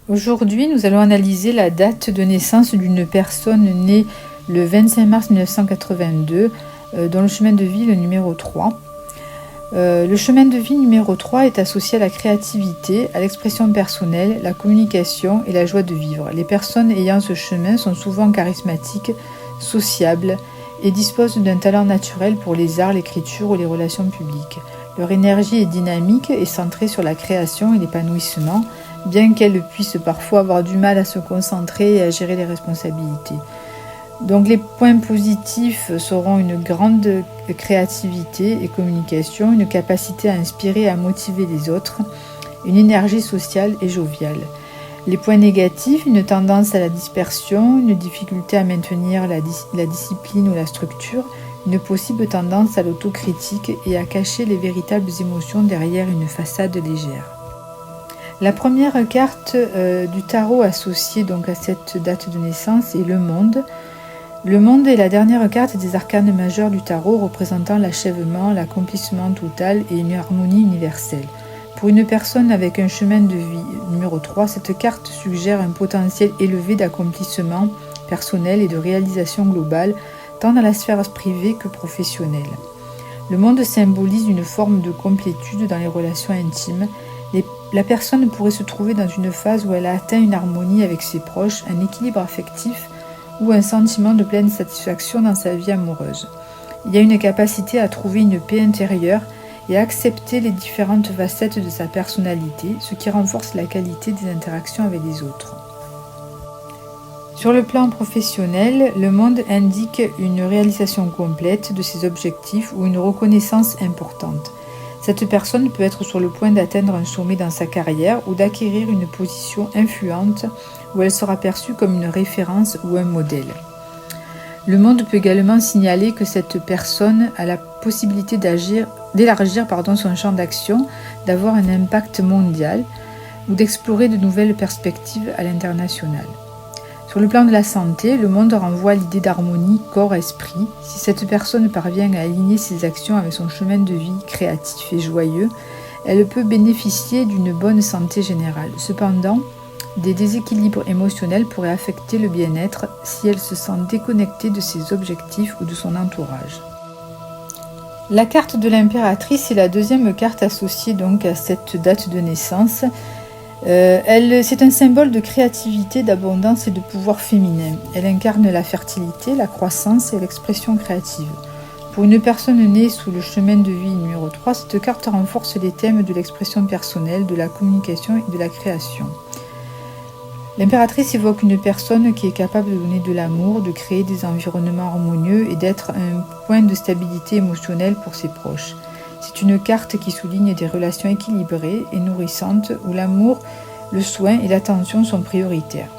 Aujourd'hui, nous allons analyser la date de naissance d'une personne née le 25 mars 1982 dans le chemin de vie le numéro 3. Le chemin de vie numéro 3 est associé à la créativité, à l'expression personnelle, la communication et la joie de vivre. Les personnes ayant ce chemin sont souvent charismatiques, sociables et disposent d'un talent naturel pour les arts, l'écriture ou les relations publiques. Leur énergie est dynamique et centrée sur la création et l'épanouissement, bien qu'elles puissent parfois avoir du mal à se concentrer et à gérer les responsabilités. Donc les points positifs seront une grande créativité et communication, une capacité à inspirer et à motiver les autres, une énergie sociale et joviale. Les points négatifs, une tendance à la dispersion, une difficulté à maintenir la discipline ou la structure, une possible tendance à l'autocritique et à cacher les véritables émotions derrière une façade légère. La première carte du tarot associée donc à cette date de naissance est le monde. Le monde est la dernière carte des arcanes majeurs du tarot représentant l'achèvement, l'accomplissement total et une harmonie universelle. Pour une personne avec un chemin de vie numéro 3, cette carte suggère un potentiel élevé d'accomplissement personnel et de réalisation globale, tant dans la sphère privée que professionnelle. Le monde symbolise une forme de complétude dans les relations intimes. La personne pourrait se trouver dans une phase où elle a atteint une harmonie avec ses proches, un équilibre affectif ou un sentiment de pleine satisfaction dans sa vie amoureuse. Il y a une capacité à trouver une paix intérieure et à accepter les différentes facettes de sa personnalité, ce qui renforce la qualité des interactions avec les autres. Sur le plan professionnel, le monde indique une réalisation complète de ses objectifs ou une reconnaissance importante. Cette personne peut être sur le point d'atteindre un sommet dans sa carrière ou d'acquérir une position influente où elle sera perçue comme une référence ou un modèle. Le monde peut également signaler que cette personne a la possibilité d'élargir son champ d'action, d'avoir un impact mondial ou d'explorer de nouvelles perspectives à l'international. Sur le plan de la santé, le monde renvoie à l'idée d'harmonie corps-esprit. Si cette personne parvient à aligner ses actions avec son chemin de vie créatif et joyeux, elle peut bénéficier d'une bonne santé générale. Cependant, des déséquilibres émotionnels pourraient affecter le bien-être si elle se sent déconnectée de ses objectifs ou de son entourage. La carte de l'impératrice est la deuxième carte associée donc à cette date de naissance. C'est un symbole de créativité, d'abondance et de pouvoir féminin. Elle incarne la fertilité, la croissance et l'expression créative. Pour une personne née sous le chemin de vie numéro 3, cette carte renforce les thèmes de l'expression personnelle, de la communication et de la création. L'impératrice évoque une personne qui est capable de donner de l'amour, de créer des environnements harmonieux et d'être un point de stabilité émotionnelle pour ses proches. C'est une carte qui souligne des relations équilibrées et nourrissantes où l'amour, le soin et l'attention sont prioritaires.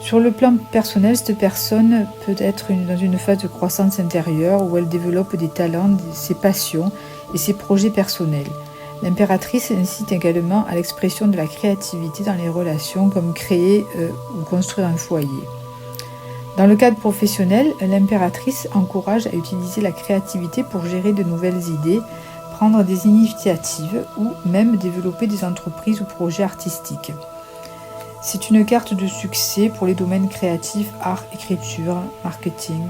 Sur le plan personnel, cette personne peut être dans une phase de croissance intérieure où elle développe des talents, ses passions et ses projets personnels. L'impératrice incite également à l'expression de la créativité dans les relations, comme créer ou construire un foyer. Dans le cadre professionnel, l'impératrice encourage à utiliser la créativité pour gérer de nouvelles idées, prendre des initiatives ou même développer des entreprises ou projets artistiques. C'est une carte de succès pour les domaines créatifs, art, écriture, marketing.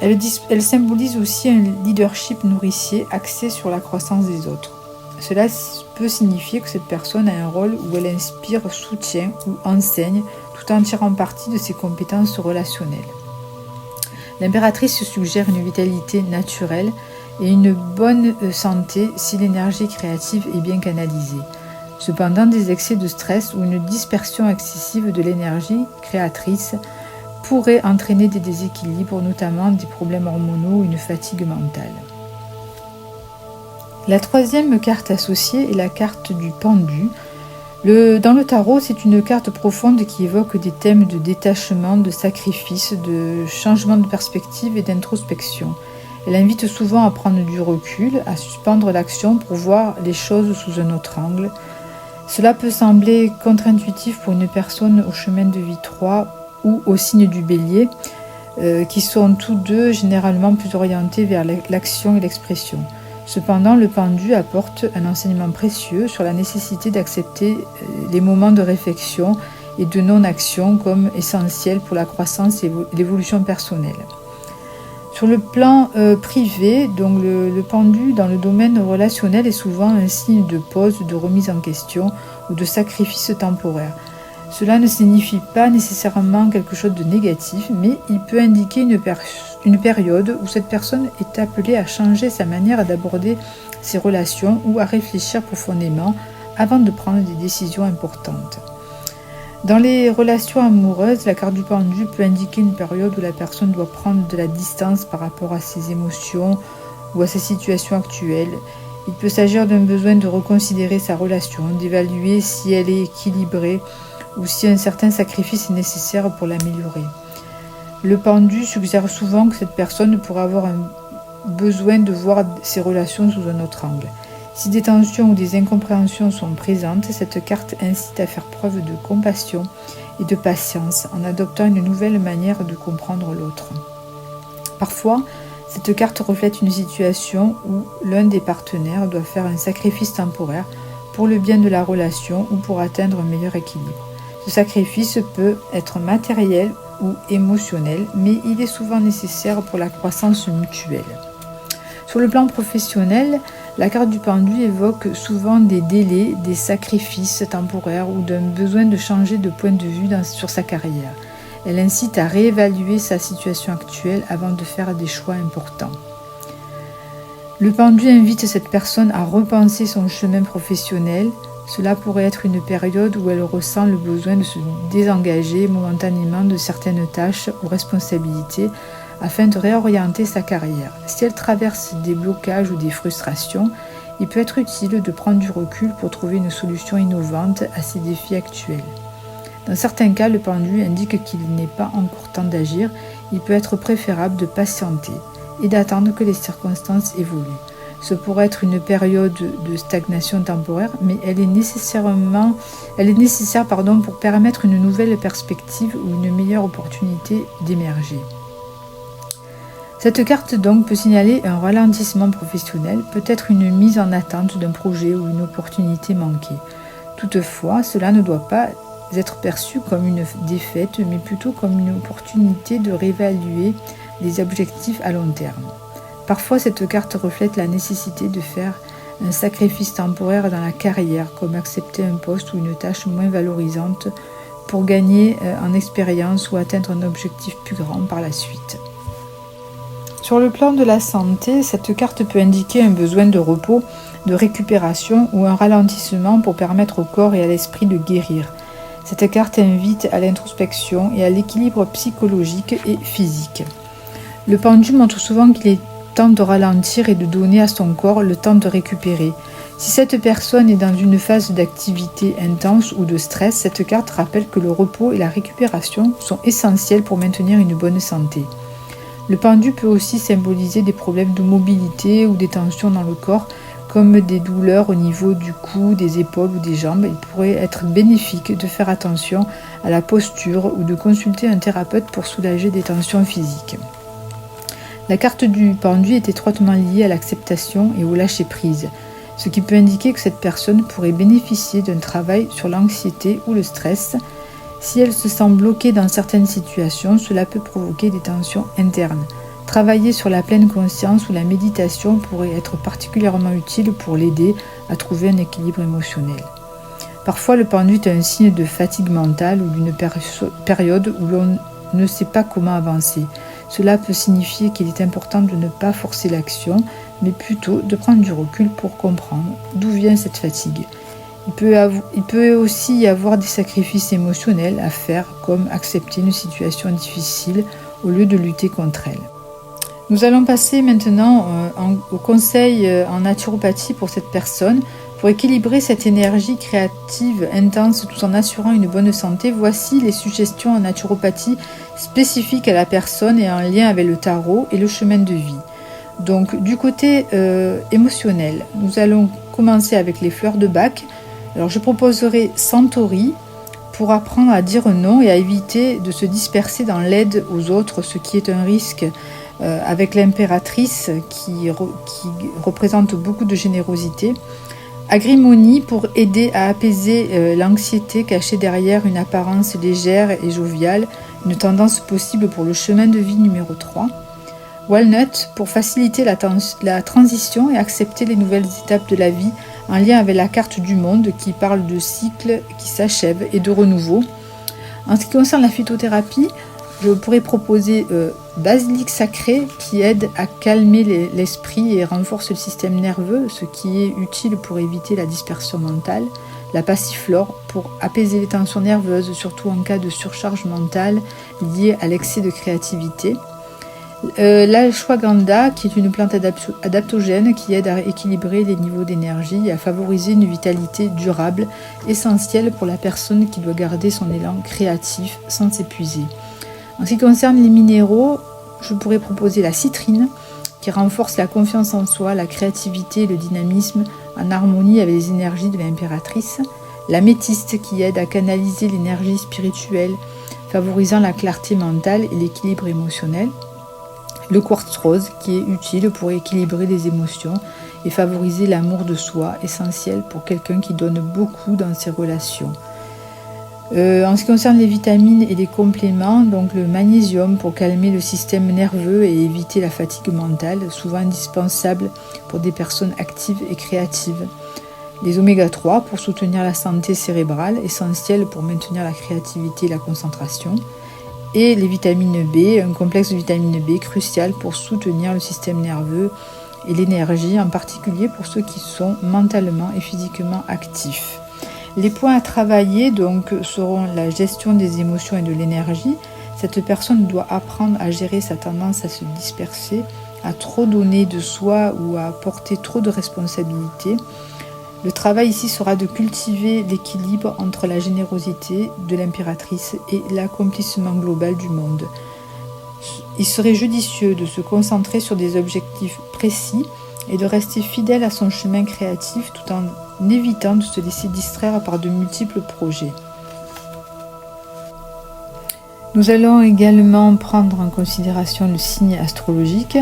Elle symbolise aussi un leadership nourricier axé sur la croissance des autres. Cela peut signifier que cette personne a un rôle où elle inspire, soutient ou enseigne tout en tirant parti de ses compétences relationnelles. L'impératrice suggère une vitalité naturelle et une bonne santé si l'énergie créative est bien canalisée. Cependant, des excès de stress ou une dispersion excessive de l'énergie créatrice pourraient entraîner des déséquilibres, notamment des problèmes hormonaux ou une fatigue mentale. La troisième carte associée est la carte du pendu. Dans le tarot, c'est une carte profonde qui évoque des thèmes de détachement, de sacrifice, de changement de perspective et d'introspection. Elle invite souvent à prendre du recul, à suspendre l'action pour voir les choses sous un autre angle. Cela peut sembler contre-intuitif pour une personne au chemin de vie 3 ou au signe du bélier, qui sont tous deux généralement plus orientés vers l'action et l'expression. Cependant, le pendu apporte un enseignement précieux sur la nécessité d'accepter les moments de réflexion et de non-action comme essentiels pour la croissance et l'évolution personnelle. Sur le plan privé, donc le pendu dans le domaine relationnel est souvent un signe de pause, de remise en question ou de sacrifice temporaire. Cela ne signifie pas nécessairement quelque chose de négatif, mais il peut indiquer une période où cette personne est appelée à changer sa manière d'aborder ses relations ou à réfléchir profondément avant de prendre des décisions importantes. Dans les relations amoureuses, la carte du pendu peut indiquer une période où la personne doit prendre de la distance par rapport à ses émotions ou à sa situation actuelle. Il peut s'agir d'un besoin de reconsidérer sa relation, d'évaluer si elle est équilibrée ou si un certain sacrifice est nécessaire pour l'améliorer. Le pendu suggère souvent que cette personne pourrait avoir un besoin de voir ses relations sous un autre angle. Si des tensions ou des incompréhensions sont présentes, cette carte incite à faire preuve de compassion et de patience en adoptant une nouvelle manière de comprendre l'autre. Parfois, cette carte reflète une situation où l'un des partenaires doit faire un sacrifice temporaire pour le bien de la relation ou pour atteindre un meilleur équilibre. Ce sacrifice peut être matériel ou émotionnel, mais il est souvent nécessaire pour la croissance mutuelle. Sur le plan professionnel, la carte du pendu évoque souvent des délais, des sacrifices temporaires ou d'un besoin de changer de point de vue sur sa carrière. Elle incite à réévaluer sa situation actuelle avant de faire des choix importants. Le pendu invite cette personne à repenser son chemin professionnel. Cela pourrait être une période où elle ressent le besoin de se désengager momentanément de certaines tâches ou responsabilités afin de réorienter sa carrière. Si elle traverse des blocages ou des frustrations, il peut être utile de prendre du recul pour trouver une solution innovante à ces défis actuels. Dans certains cas, le pendu indique qu'il n'est pas encore temps d'agir. Il peut être préférable de patienter et d'attendre que les circonstances évoluent. Ce pourrait être une période de stagnation temporaire, mais elle est nécessaire pour permettre une nouvelle perspective ou une meilleure opportunité d'émerger. Cette carte donc peut signaler un ralentissement professionnel, peut-être une mise en attente d'un projet ou une opportunité manquée. Toutefois, cela ne doit pas être perçu comme une défaite, mais plutôt comme une opportunité de réévaluer les objectifs à long terme. Parfois, cette carte reflète la nécessité de faire un sacrifice temporaire dans la carrière, comme accepter un poste ou une tâche moins valorisante pour gagner en expérience ou atteindre un objectif plus grand par la suite. Sur le plan de la santé, cette carte peut indiquer un besoin de repos, de récupération ou un ralentissement pour permettre au corps et à l'esprit de guérir. Cette carte invite à l'introspection et à l'équilibre psychologique et physique. Le pendu montre souvent qu'il est temps de ralentir et de donner à son corps le temps de récupérer. Si cette personne est dans une phase d'activité intense ou de stress, cette carte rappelle que le repos et la récupération sont essentiels pour maintenir une bonne santé. Le pendu peut aussi symboliser des problèmes de mobilité ou des tensions dans le corps, comme des douleurs au niveau du cou, des épaules ou des jambes. Il pourrait être bénéfique de faire attention à la posture ou de consulter un thérapeute pour soulager des tensions physiques. La carte du pendu est étroitement liée à l'acceptation et au lâcher-prise, ce qui peut indiquer que cette personne pourrait bénéficier d'un travail sur l'anxiété ou le stress. Si elle se sent bloquée dans certaines situations, cela peut provoquer des tensions internes. Travailler sur la pleine conscience ou la méditation pourrait être particulièrement utile pour l'aider à trouver un équilibre émotionnel. Parfois, le pendu est un signe de fatigue mentale ou d'une période où l'on ne sait pas comment avancer. Cela peut signifier qu'il est important de ne pas forcer l'action, mais plutôt de prendre du recul pour comprendre d'où vient cette fatigue. Il peut aussi y avoir des sacrifices émotionnels à faire, comme accepter une situation difficile au lieu de lutter contre elle. Nous allons passer maintenant au conseil en naturopathie pour cette personne. Pour équilibrer cette énergie créative intense tout en assurant une bonne santé, voici les suggestions en naturopathie spécifiques à la personne et en lien avec le tarot et le chemin de vie. Donc du côté émotionnel, nous allons commencer avec les fleurs de Bach. Alors je proposerai Centauri pour apprendre à dire non et à éviter de se disperser dans l'aide aux autres, ce qui est un risque avec l'impératrice qui représente beaucoup de générosité. Agrimonie pour aider à apaiser l'anxiété cachée derrière une apparence légère et joviale, une tendance possible pour le chemin de vie numéro 3. Walnut pour faciliter la transition et accepter les nouvelles étapes de la vie en lien avec la carte du monde qui parle de cycles qui s'achèvent et de renouveau. En ce qui concerne la phytothérapie, je pourrais proposer basilic sacré qui aide à calmer l'esprit et renforce le système nerveux, ce qui est utile pour éviter la dispersion mentale. La passiflore pour apaiser les tensions nerveuses, surtout en cas de surcharge mentale liée à l'excès de créativité. L'ashwagandha qui est une plante adaptogène qui aide à équilibrer les niveaux d'énergie et à favoriser une vitalité durable, essentielle pour la personne qui doit garder son élan créatif sans s'épuiser. En ce qui concerne les minéraux, je pourrais proposer la citrine qui renforce la confiance en soi, la créativité et le dynamisme en harmonie avec les énergies de l'impératrice. L'améthyste qui aide à canaliser l'énergie spirituelle, favorisant la clarté mentale et l'équilibre émotionnel. Le quartz rose qui est utile pour équilibrer les émotions et favoriser l'amour de soi, essentiel pour quelqu'un qui donne beaucoup dans ses relations. En ce qui concerne les vitamines et les compléments, donc le magnésium pour calmer le système nerveux et éviter la fatigue mentale, souvent indispensable pour des personnes actives et créatives. Les oméga 3 pour soutenir la santé cérébrale, essentielle pour maintenir la créativité et la concentration. Et les vitamines B, un complexe de vitamine B crucial pour soutenir le système nerveux et l'énergie, en particulier pour ceux qui sont mentalement et physiquement actifs. Les points à travailler donc seront la gestion des émotions et de l'énergie. Cette personne doit apprendre à gérer sa tendance à se disperser, à trop donner de soi ou à porter trop de responsabilités. Le travail ici sera de cultiver l'équilibre entre la générosité de l'impératrice et l'accomplissement global du monde. Il serait judicieux de se concentrer sur des objectifs précis et de rester fidèle à son chemin créatif tout en évitant de se laisser distraire par de multiples projets. Nous allons également prendre en considération le signe astrologique.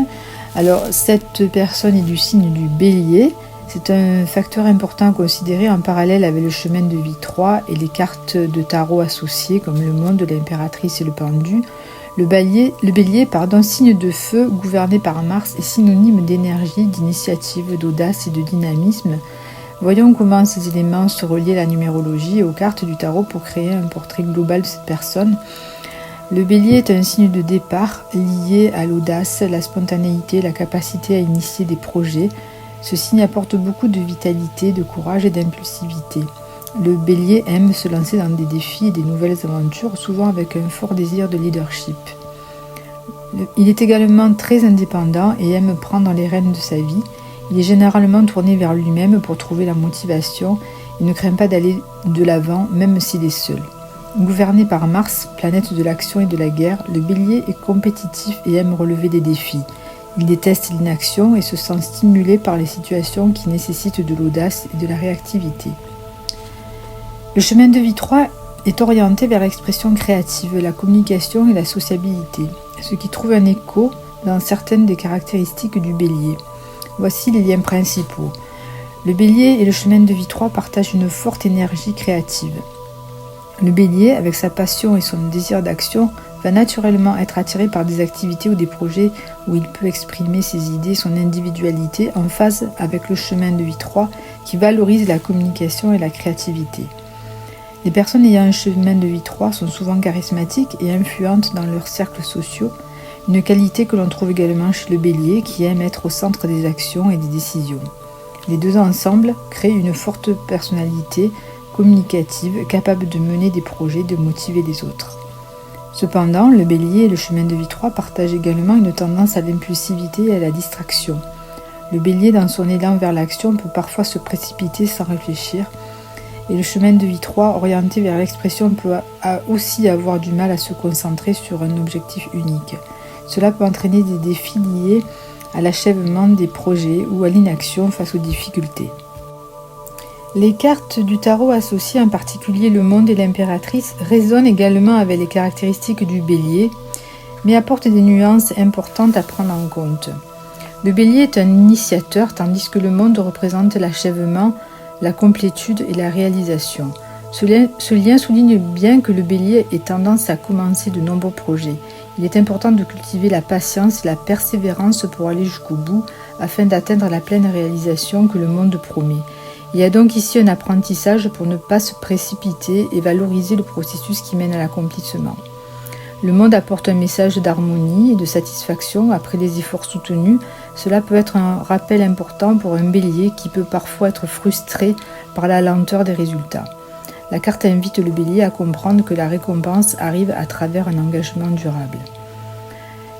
Alors, cette personne est du signe du Bélier. C'est un facteur important à considérer en parallèle avec le chemin de vie 3 et les cartes de tarot associées comme le monde, l'impératrice et le pendu. Le bélier, signe de feu gouverné par Mars, est synonyme d'énergie, d'initiative, d'audace et de dynamisme. Voyons comment ces éléments se relient à la numérologie et aux cartes du tarot pour créer un portrait global de cette personne. Le bélier est un signe de départ lié à l'audace, la spontanéité, la capacité à initier des projets. Ce signe apporte beaucoup de vitalité, de courage et d'impulsivité. Le bélier aime se lancer dans des défis et des nouvelles aventures, souvent avec un fort désir de leadership. Il est également très indépendant et aime prendre les rênes de sa vie. Il est généralement tourné vers lui-même pour trouver la motivation et ne craint pas d'aller de l'avant, même s'il est seul. Gouverné par Mars, planète de l'action et de la guerre, le bélier est compétitif et aime relever des défis. Il déteste l'inaction et se sent stimulé par les situations qui nécessitent de l'audace et de la réactivité. Le chemin de vie 3 est orienté vers l'expression créative, la communication et la sociabilité, ce qui trouve un écho dans certaines des caractéristiques du bélier. Voici les liens principaux. Le bélier et le chemin de vie 3 partagent une forte énergie créative. Le bélier, avec sa passion et son désir d'action, va naturellement être attiré par des activités ou des projets où il peut exprimer ses idées, son individualité, en phase avec le chemin de vie 3 qui valorise la communication et la créativité. Les personnes ayant un chemin de vie 3 sont souvent charismatiques et influentes dans leurs cercles sociaux, une qualité que l'on trouve également chez le bélier qui aime être au centre des actions et des décisions. Les deux ensemble créent une forte personnalité communicative capable de mener des projets, de motiver les autres. Cependant, le bélier et le chemin de vie 3 partagent également une tendance à l'impulsivité et à la distraction. Le bélier, dans son élan vers l'action, peut parfois se précipiter sans réfléchir, et le chemin de vie 3, orienté vers l'expression, peut aussi avoir du mal à se concentrer sur un objectif unique. Cela peut entraîner des défis liés à l'achèvement des projets ou à l'inaction face aux difficultés. Les cartes du tarot associées, en particulier le monde et l'impératrice, résonnent également avec les caractéristiques du bélier. mais apporte des nuances importantes à prendre en compte. Le bélier est un initiateur, tandis que le monde représente l'achèvement, la complétude et la réalisation. Ce lien souligne bien que le bélier ait tendance à commencer de nombreux projets. Il est important de cultiver la patience et la persévérance pour aller jusqu'au bout, afin d'atteindre la pleine réalisation que le monde promet. Il y a donc ici un apprentissage pour ne pas se précipiter et valoriser le processus qui mène à l'accomplissement. Le monde apporte un message d'harmonie et de satisfaction après les efforts soutenus. Cela peut être un rappel important pour un bélier qui peut parfois être frustré par la lenteur des résultats. La carte invite le bélier à comprendre que la récompense arrive à travers un engagement durable.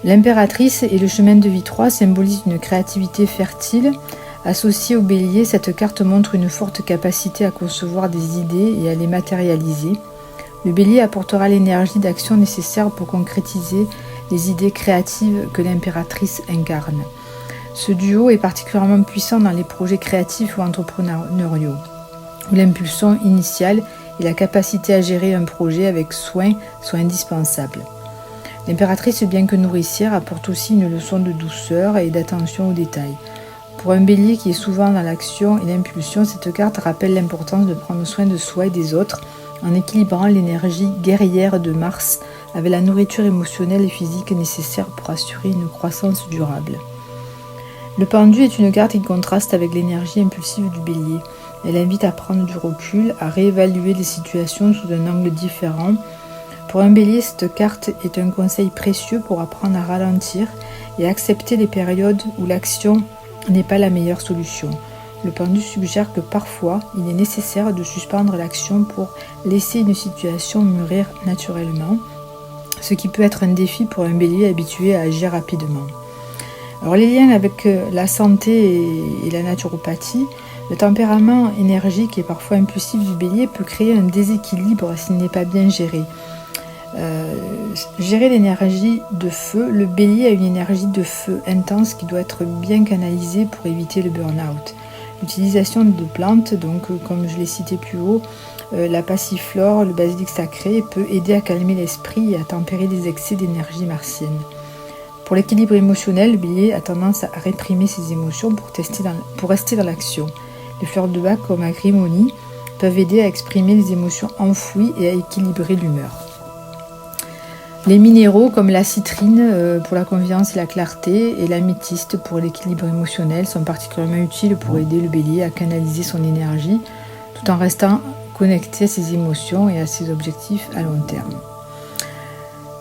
L'impératrice et le chemin de vie 3 symbolisent une créativité fertile. Associée au bélier, cette carte montre une forte capacité à concevoir des idées et à les matérialiser. Le bélier apportera l'énergie d'action nécessaire pour concrétiser les idées créatives que l'impératrice incarne. Ce duo est particulièrement puissant dans les projets créatifs ou entrepreneuriaux, où l'impulsion initiale et la capacité à gérer un projet avec soin sont indispensables. L'impératrice, bien que nourricière, apporte aussi une leçon de douceur et d'attention aux détails. Pour un bélier qui est souvent dans l'action et l'impulsion, cette carte rappelle l'importance de prendre soin de soi et des autres en équilibrant l'énergie guerrière de Mars avec la nourriture émotionnelle et physique nécessaire pour assurer une croissance durable. Le pendu est une carte qui contraste avec l'énergie impulsive du bélier. Elle invite à prendre du recul, à réévaluer les situations sous un angle différent. Pour un bélier, cette carte est un conseil précieux pour apprendre à ralentir et accepter les périodes où l'action n'est pas la meilleure solution. Le pendu suggère que parfois, il est nécessaire de suspendre l'action pour laisser une situation mûrir naturellement, ce qui peut être un défi pour un bélier habitué à agir rapidement. Alors les liens avec la santé et la naturopathie, le tempérament énergique et parfois impulsif du bélier peut créer un déséquilibre s'il n'est pas bien géré. Gérer l'énergie de feu, le bélier a une énergie de feu intense qui doit être bien canalisée pour éviter le burn-out. L'utilisation de plantes, donc comme je l'ai cité plus haut, la passiflore, le basilic sacré peut aider à calmer l'esprit et à tempérer les excès d'énergie martienne. Pour l'équilibre émotionnel, le bélier a tendance à réprimer ses émotions pour rester dans l'action. Les fleurs de bac comme agrimony peuvent aider à exprimer les émotions enfouies et à équilibrer l'humeur. Les minéraux comme la citrine pour la confiance et la clarté et l'améthyste pour l'équilibre émotionnel sont particulièrement utiles pour aider le bélier à canaliser son énergie tout en restant connecté à ses émotions et à ses objectifs à long terme.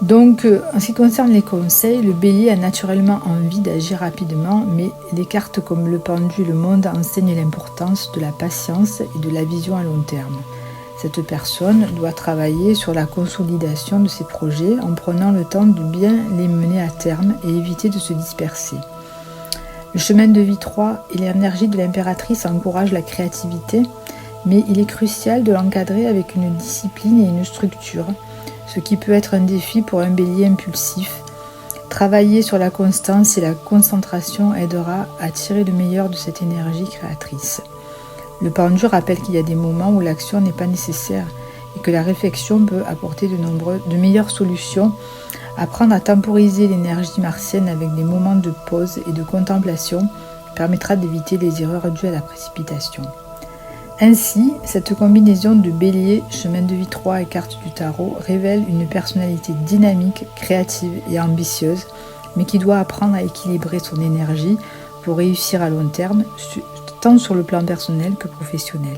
Donc, en ce qui concerne les conseils, le bélier a naturellement envie d'agir rapidement, mais les cartes comme le pendu et le monde enseignent l'importance de la patience et de la vision à long terme. Cette personne doit travailler sur la consolidation de ses projets en prenant le temps de bien les mener à terme et éviter de se disperser. Le chemin de vie 3 et l'énergie de l'impératrice encouragent la créativité, mais il est crucial de l'encadrer avec une discipline et une structure, ce qui peut être un défi pour un bélier impulsif. Travailler sur la constance et la concentration aidera à tirer le meilleur de cette énergie créatrice. Le pendu rappelle qu'il y a des moments où l'action n'est pas nécessaire et que la réflexion peut apporter de meilleures solutions. Apprendre à temporiser l'énergie martienne avec des moments de pause et de contemplation permettra d'éviter les erreurs dues à la précipitation. Ainsi, cette combinaison de bélier, chemin de vie 3 et carte du tarot révèle une personnalité dynamique, créative et ambitieuse, mais qui doit apprendre à équilibrer son énergie pour réussir à long terme, tant sur le plan personnel que professionnel.